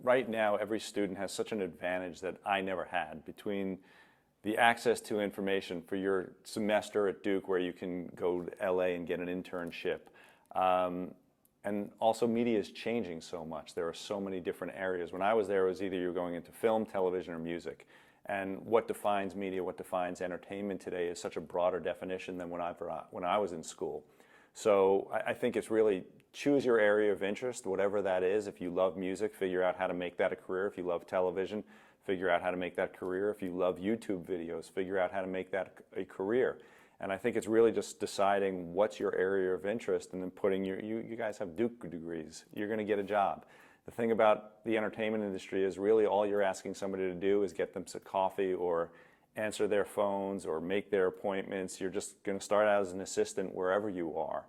Right now, every student has such an advantage that I never had between the access to information for your semester at Duke where you can go to LA and get an internship. And also media is changing so much. There are so many different areas. When I was there, it was either you're going into film, television, or music. And what defines media, what defines entertainment today is such a broader definition than when I was in school. So I think it's really choose your area of interest, whatever that is. If you love music, figure out how to make that a career. If you love television, figure out how to make that career. If you love YouTube videos, figure out how to make that a career. And I think it's really just deciding what's your area of interest and then putting you guys have Duke degrees. You're going to get a job. The thing about the entertainment industry is really all you're asking somebody to do is get them some coffee or answer their phones or make their appointments. You're just going to start out as an assistant wherever you are.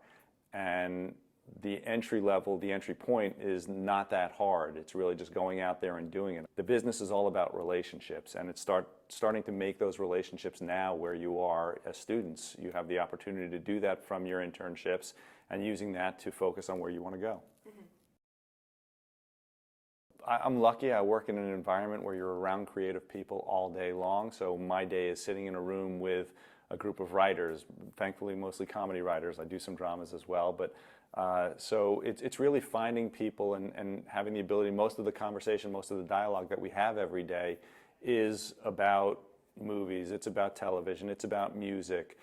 And the entry level, the entry point is not that hard. It's really just going out there and doing it. The business is all about relationships, and it's starting to make those relationships now where you are as students. You have the opportunity to do that from your internships and using that to focus on where you want to go. I'm lucky. I work in an environment where you're around creative people all day long, so my day is sitting in a room with a group of writers, thankfully mostly comedy writers. I do some dramas as well, but so it's really finding people and having the ability. Most of the conversation, most of the dialogue that we have every day is about movies, it's about television, it's about music.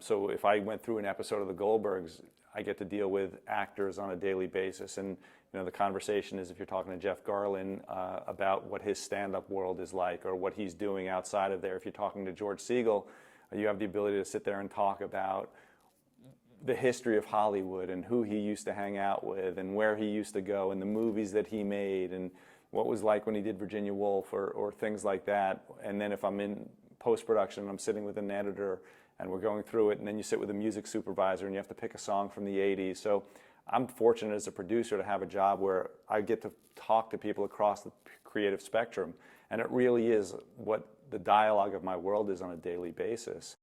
So if I went through an episode of The Goldbergs, I get to deal with actors on a daily basis, and the conversation is if you're talking to Jeff Garlin about what his stand-up world is like or what he's doing outside of there. If you're talking to George Segal, you have the ability to sit there and talk about the history of Hollywood and who he used to hang out with and where he used to go and the movies that he made and what it was like when he did Virginia Woolf or things like that. And then if I'm in post-production, I'm sitting with an editor and we're going through it, and then you sit with a music supervisor and you have to pick a song from the 80s. So I'm fortunate as a producer to have a job where I get to talk to people across the creative spectrum, and it really is what the dialogue of my world is on a daily basis.